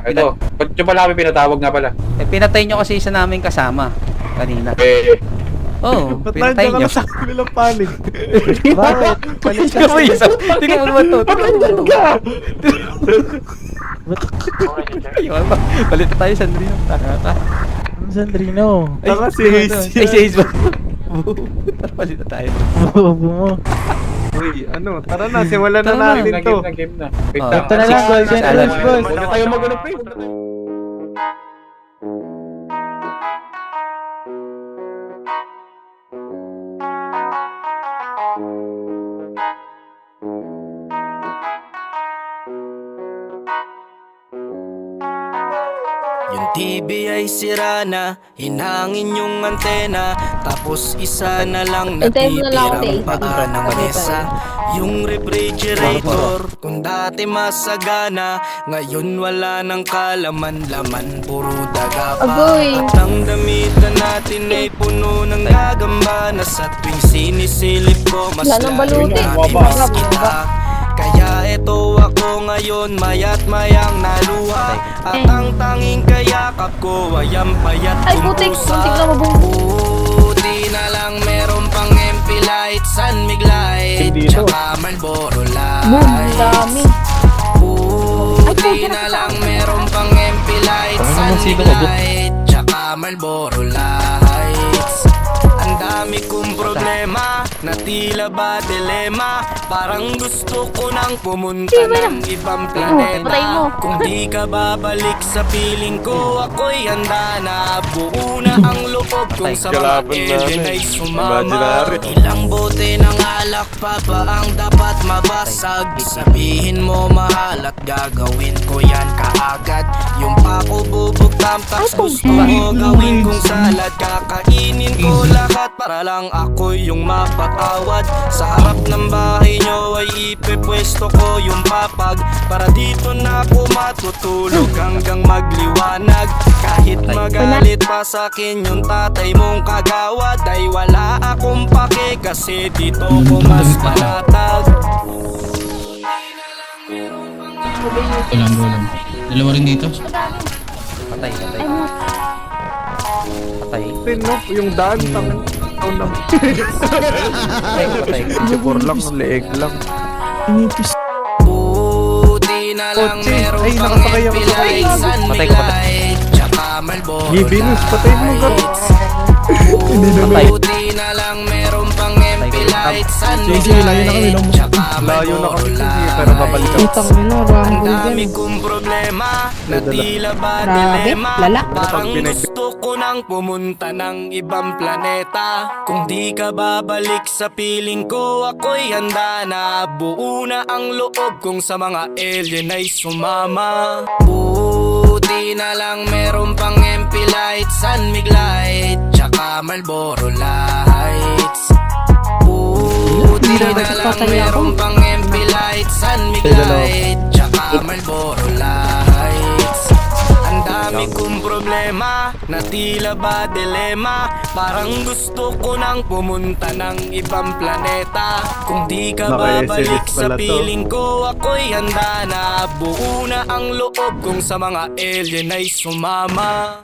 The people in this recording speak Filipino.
Ito. Ba't nyo pala kami pinatawag nga pala? Eh, pinatay nyo kasi isa namin kasama kanina. Oo, Ba't pinatay nandiyan ka nyo. na sa kabilang panig? Bakit? Tingnan mo isa. Tingnan mo naman to. Tingnan mo naman to. Ayun ba? Balit na tayo, Sandrino. Tanga ka. Ano Sandrino? Tanga si ano Hayes to? Ay, si Hayes ba? Balit na tayo. Bobo mo. Uy, ano, tara na, simulan na Tara na. natin to. Game na. Wait Oh. lang. Ito na lang, Golden Alan. Rules, boss. Huwag na tayo mag-ano, pre. Yung TV ay sira na, hinangin yung antena, tapos isa na lang Hintayin mo na lang ako, natitirang Tay. paa ng mesa. Yung refrigerator, kung dati masagana, ngayon wala nang kalaman-laman, puro daga pa. Agoy. At ang damitan natin ay puno ng gagamba, na sa tuwing sinisilip ko, mas Wala nang lalo baluti. namimiss kita. Kaya eto ako ngayon, mayat mayang naluha, at ang tanging kayakap ko ay ang payat Ay, kong putik. pusa. Putik na mabunggo. Buti na lang meron pang MP Light, San Mig Light, tsaka Marlboro Boom, Light. dami. Buti na lang meron pang MP Light, San Mig Light, tsaka Marlboro Lights. Ang dami kong problema, na tila ba dilema, parang gusto ko nang pumunta ng ibang patay mo. planeta. Kung di ka babalik sa piling ko, ako'y handa na. Buo na ang loob kong sa mga alien ay sumama. Ilang bote ng alak pa ba ang dapat mabasag? Sabihin mo mahal at gagawin ko yan kaagad. Yung pako bubog tamtax, gusto mo gawin kong salad. Kakainin ko lahat para lang ako yung mapatawad. Sa harap ng bahay nyo ay ipepwesto ko yung papag, para dito na ako matutulog hanggang magliwanag. Kahit magalit pa sa'kin yung tatay mong kagawad, ay wala akong pake kasi dito ko mas panatag. Gulang. Dalawa rin dito. Patay. Tinop, yung daan, tangin. Taon na. Patay. Sipor lang, leeg lang. Buti na lang Kotse. meron Ay, pang nakasakay ako sa MP-Light, San Patay Mig ko, Light, tsaka Marlboro Gibinos, patay mo ka. Buti na lang meron pang MP-Light, San Mig Light, tsaka Layo na Marlboro kami kasi, pero babalik ako. Lights. Ang dami kong problema, na tila ba dilema, parang gusto ko nang pumunta ng ibang planeta. Kung di ka babalik sa piling ko, ako'y handa na. Buo na ang loob kong sa mga alien ay sumama. Buti na lang meron pang MP Light, San Mig Light, tsaka Marlboro Lights. Buti na lang meron pang MP Light, San Mig Light, tsaka Marlboro Lights. Ang dami kong problema, na tila ba dilema, parang gusto ko nang pumunta ng ibang planeta. Kung di ka babalik sa piling ko, ako'y handa na. Buo na ang loob kong sa mga alien ay sumama.